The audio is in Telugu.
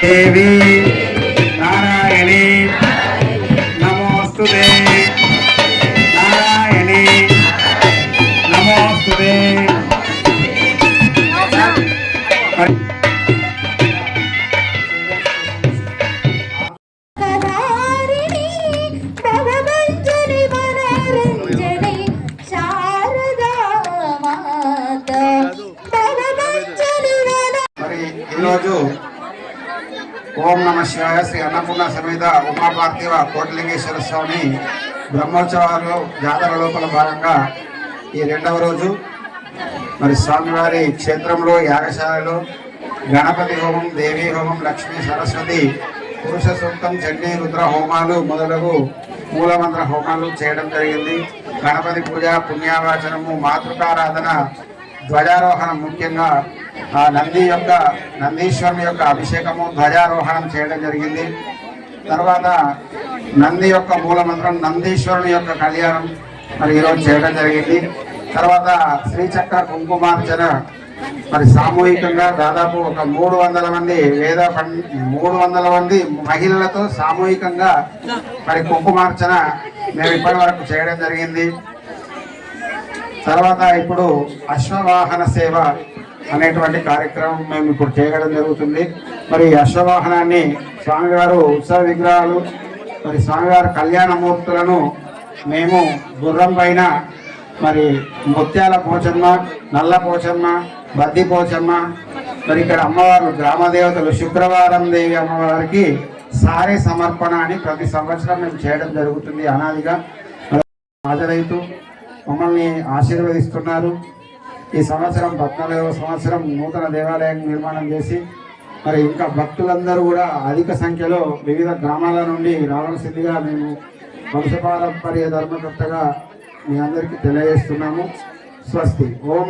देवी नारायणी नमोस्तुते नारायणी नमोस्तुते। ओम नमः शिवाय श्री अन्नपूर्ण समेत उमा पार्थिव कोटलिंगेश्वर स्वामी ब्रह्मोत्सवाలు జాతర లోపల భాగంగా ఈ రెండవ రోజు మరి స్వామివారి క్షేత్రంలో యాగశాలలో గణపతి హోమం, దేవీ హోమం, లక్ష్మీ సరస్వతి పురుష సూక్తం, చండీ రుద్ర హోమాలు మొదలగు మూలమంత్ర హోమాలు చేయడం జరిగింది. గణపతి పూజ, పుణ్యావాచనము, మాతృకారాధన, ధ్వజారోహణం, ముఖ్యంగా ఆ నందీశ్వరుని యొక్క అభిషేకము, ధ్వజారోహణం చేయడం జరిగింది. తర్వాత నంది యొక్క మూలమంత్రం, నందీశ్వరుని యొక్క కళ్యాణం మరి ఈరోజు చేయడం జరిగింది. తర్వాత శ్రీచక్ర కుంకుమార్చన మరి సామూహికంగా దాదాపు ఒక 300 మంది 300 మంది మహిళలతో సామూహికంగా మరి కుంకుమార్చన మేము ఇప్పటి వరకు చేయడం జరిగింది. తర్వాత ఇప్పుడు అశ్వవాహన సేవ అనేటువంటి కార్యక్రమం మేము ఇప్పుడు చేయడం జరుగుతుంది. మరి అశ్వవాహనాన్ని స్వామివారు ఉత్సవ విగ్రహాలు మరి స్వామివారి కళ్యాణమూర్తులను మేము గుర్రం పైన మరి ముత్యాల పోచమ్మ, నల్ల పోచమ్మ, బద్ది పోచమ్మ, మరి ఇక్కడ అమ్మవారు గ్రామదేవతలు శుక్రవారం దేవి అమ్మవారికి సారే సమర్పణ అని ప్రతి సంవత్సరం మేము చేయడం జరుగుతుంది. అనాదిగా హాజరైతూ మమ్మల్ని ఆశీర్వదిస్తున్నారు. ఈ సంవత్సరం 14వ సంవత్సరం నూతన దేవాలయం నిర్మాణం చేసి మరి ఇంకా భక్తులందరూ కూడా అధిక సంఖ్యలో వివిధ గ్రామాల నుండి రావాల్సిందిగా మేము వంశపారంపర్య ధర్మకర్తగా మీ అందరికీ తెలియజేస్తున్నాము. స్వస్తి. ఓం